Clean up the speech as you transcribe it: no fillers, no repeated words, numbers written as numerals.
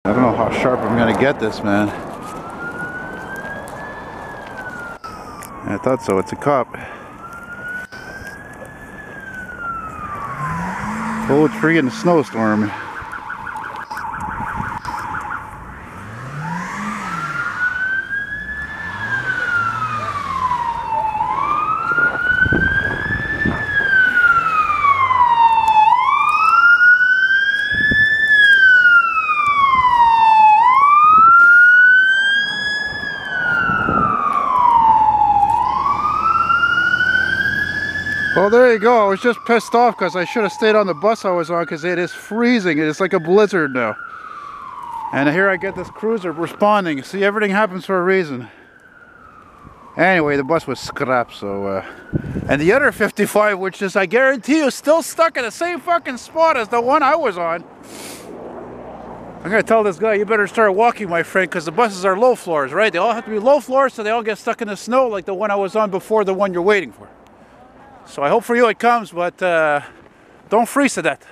I don't know how sharp I'm gonna get this, man. I thought so. It's a cop. Oh, it's freaking a snowstorm. Well, there you go. I was just pissed off because I should have stayed on the bus I was on because it is freezing. It is like a blizzard now. And here I get this cruiser responding. See, everything happens for a reason. Anyway, the bus was scrapped, so... And the other 55, which is, I guarantee you, still stuck in the same fucking spot as the one I was on. I'm going to tell this guy, you better start walking, my friend, because the buses are low floors, right? They all have to be low floors, so they all get stuck in the snow like the one I was on before, the one you're waiting for. So I hope for you it comes, but don't freeze to death.